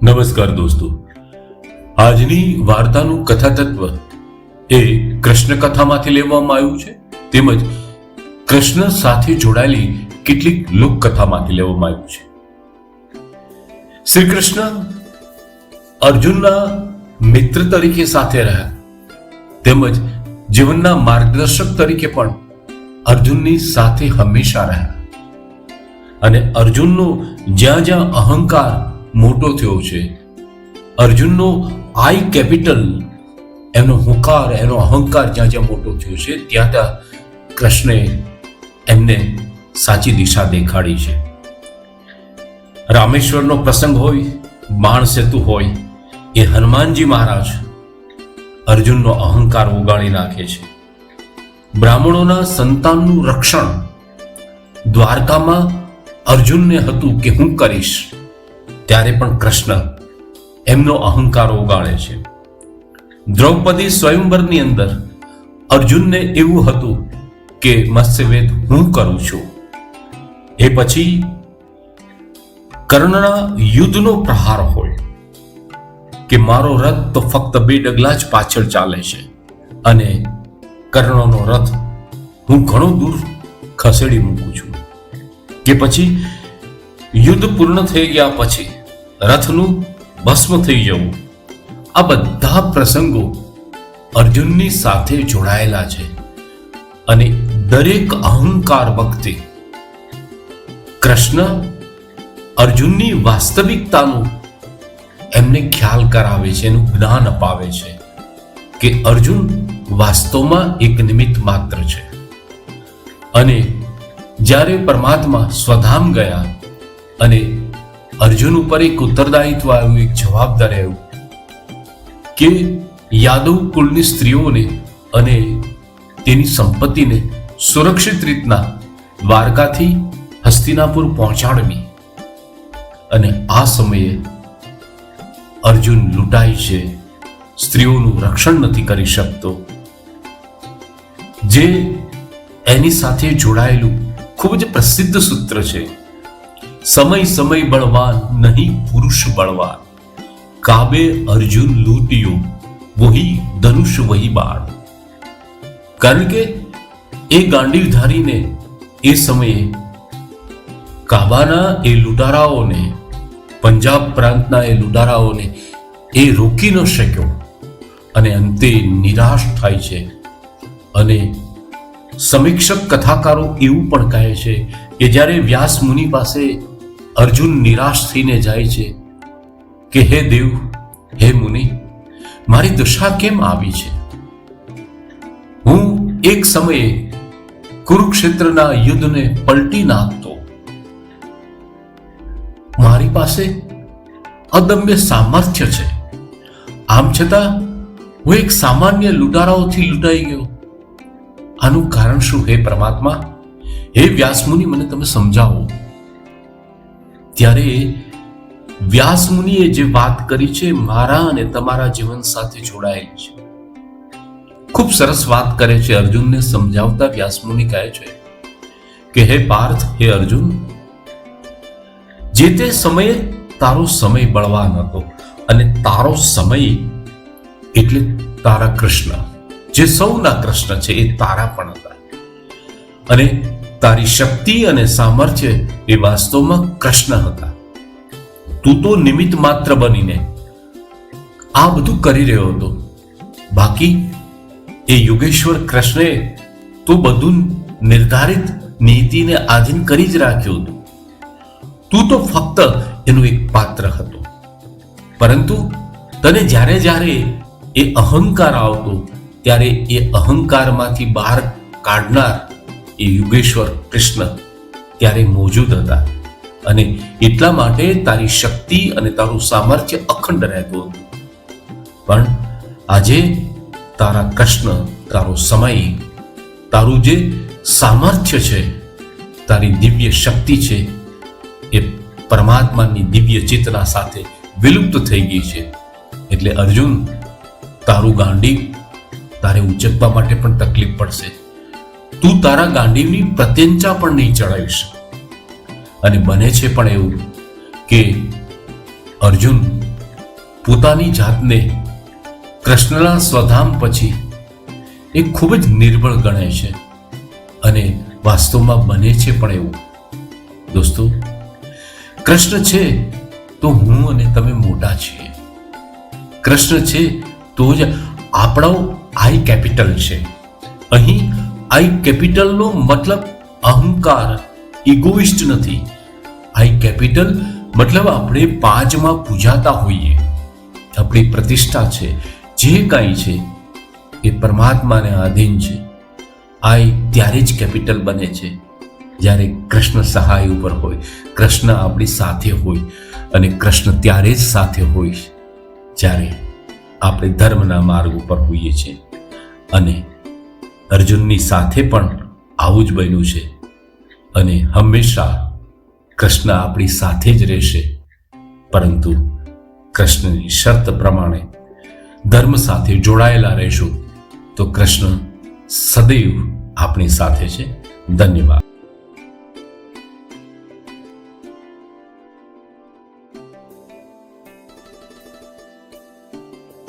નમસ્કાર દોસ્તો, આજની વાર્તાનું કથા તત્વ એ કૃષ્ણ કથામાંથી લેવામાં આવ્યું છે, તેમજ કૃષ્ણ સાથે જોડાયેલી કેટલીક લોકકથામાંથી લેવામાં આવ્યું છે. શ્રી કૃષ્ણ અર્જુનના મિત્ર તરીકે સાથે રહ્યા, તેમજ જીવનના માર્ગદર્શક તરીકે પણ અર્જુનની સાથે હંમેશા રહ્યા. અને અર્જુનનો જ્યાં જ્યાં અહંકાર મોટો થયો છે, અર્જુનનો આઈ કેપિટલ, એનો હુંકાર, એનો અહંકાર જ્યાં જ્યાં મોટો થયો છે, ત્યાં ત્યાં કૃષ્ણે એમને સાચી દિશા દેખાડી છે. રામેશ્વરનો પ્રસંગ હોય, બાણ સેતુ હોય, એ હનુમાનજી મહારાજ અર્જુનનો અહંકાર ઉગાડી નાખે છે. બ્રાહ્મણોના સંતાનનું રક્ષણ દ્વારકામાં અર્જુનને હતું કે હું કરીશ, ત્યારે પણ કૃષ્ણ એમનો અહંકાર ઓગાળે છે. દ્રૌપદી સ્વયંવરની અંદર અર્જુનને એવું હતું કે મત્સ્યવેદ હું કરું છું. એ પછી કર્ણના યુદ્ધનો પ્રહાર હોય કે મારો રથ તો ફક્ત 2 ડગલા જ પાછળ ચાલે છે અને કર્ણનો રથ હું ઘણો દૂર ખસેડી મૂકું છું. કે પછી યુદ્ધ પૂર્ણ થઈ ગયા પછી રથનું ભસ્મ થઈ જવું, આ બધા પ્રસંગો અર્જુનની સાથે જોડાયેલા છે. અને દરેક અહંકાર વખતે કૃષ્ણ અર્જુનની વાસ્તવિકતાનું એમને ખ્યાલ કરાવે છે, એનું જ્ઞાન અપાવે છે કે અર્જુન વાસ્તવમાં એક નિમિત્ત માત્ર છે. અને જ્યારે પરમાત્મા સ્વધામ ગયા અને અર્જુન ઉપર એક ઉત્તરદાયિત્વ આવ્યું, એક જવાબદારી આવ્યું કે યાદવ કુળની સ્ત્રીઓને અને તેની સંપત્તિને સુરક્ષિત રીતના દ્વારકાથી હસ્તિનાપુર પહોંચાડવી. અને આ સમયે અર્જુન લૂંટાય છે, સ્ત્રીઓનું રક્ષણ નથી કરી શકતો. જે એની સાથે જોડાયેલું ખૂબ જ પ્રસિદ્ધ સૂત્ર છે, સમય સમય બળવાન નહીં પુરુષ બળવાન, કાબે અર્જુન લૂંટ્યો વહી ધનુષ વહી બાણ. કારણ કે એ ગાંડીવધારીને એ સમયે કાબાના એ લૂંટારાઓને, પંજાબ પ્રાંતના એ લૂંટારાઓને એ રોકી ન શક્યો અને અંતે નિરાશ થાય છે. અને સમીક્ષક કથાકારો એવું પણ કહે છે કે જ્યારે વ્યાસ મુનિ પાસે અર્જુન નિરાશ થઈને જાય છે કે હે દેવ, હે મુનિ, મારી દશા કેમ આવી છે? હું એક સમયે કુરુક્ષેત્રના યુદ્ધને પલટી નાખતો, મારી પાસે અદમ્ય સામર્થ્ય છે, આમ છતાં હું એક સામાન્ય લૂંટારાઓથી લૂંટાઈ ગયો. આનું કારણ શું હે પરમાત્મા? હે વ્યાસમુનિ, મને તમે સમજાવો. ત્યારે વ્યાસમુનિએ જે વાત કરી છે મારા અને તમારા જીવન સાથે જોડાયેલી છે. ખૂબ સરસ વાત કરે છે. અર્જુનને સમજાવતા વ્યાસમુનિ કહે છે કે હે પાર્થ, હે અર્જુન, જે તે સમયે તારો સમય બળવાન હતો અને તારો સમય એટલે તારા કૃષ્ણ, જે સૌના કૃષ્ણ છે એ તારા પણ હતા. અને તારી શક્તિ અને સામર્થ્ય એ વાસ્તવમાં કૃષ્ણ હતા. તું તો નિમિત્ત માત્ર બનીને આ બધું કરી રહ્યો હતો. બાકી એ યોગેશ્વર કૃષ્ણે તો બધું નિર્ધારિત નીતિને આધીન કરી જ રાખ્યું હતું. તું તો ફક્ત એનું એક પાત્ર હતો. પરંતુ તને જ્યારે જ્યારે એ અહંકાર આવતો ત્યારે એ અહંકારમાંથી બહાર કાઢનાર એ યોગેશ્વર કૃષ્ણ ત્યારે મોજૂદ હતા. અને એટલા માટે તારી શક્તિ અને તારું સામર્થ્ય અખંડ રહેતું હતું. પણ આજે તારા કૃષ્ણ, તારો સમય, તારું જે સામર્થ્ય છે, તારી દિવ્ય શક્તિ છે, એ પરમાત્માની દિવ્ય ચેતના સાથે વિલુપ્ત થઈ ગઈ છે. એટલે અર્જુન, તારું ગાંડીવ તારે ઉચકવા માટે પણ તકલીફ પડશે. તું તારા ગાંડીવની પ્રત્યંચા પણ નહીં ચડાવી શકે. અને બને છે પણ એવું કે અર્જુન પોતાની જાતને કૃષ્ણના સ્વધામ પછી એ ખૂબ જ નિર્બળ ગણે છે અને વાસ્તવમાં બને છે પણ એવું. દોસ્તો, કૃષ્ણ છે તો હું અને તમે મોટા છીએ. કૃષ્ણ છે તો જ આપણો આઈ કેપિટલ છે. અહીં આઈ કેપિટલનો મતલબ અહંકાર, ઇગોઇસ્ટ નથી. આઈ કેપિટલ મતલબ આપણે પાંચમાં પૂજાતા હોઈએ. આપણી પ્રતિષ્ઠા છે, જે કાંઈ છે એ પરમાત્માને આધીન છે. આઈ ત્યારે જ કેપિટલ બને છે જ્યારે કૃષ્ણ સહાય ઉપર હોય, કૃષ્ણ આપણી સાથે હોય. અને કૃષ્ણ ત્યારે જ સાથે હોય જ્યારે આપણે ધર્મના માર્ગ ઉપર હોઈએ છીએ. અને અર્જુનની સાથે પણ આવું જ બન્યું છે. અને હંમેશા કૃષ્ણ આપણી સાથે જ રહેશે, પરંતુ કૃષ્ણની શરત પ્રમાણે ધર્મ સાથે જોડાયેલા રહેશું તો કૃષ્ણ સદૈવ આપણી સાથે છે. ધન્યવાદ.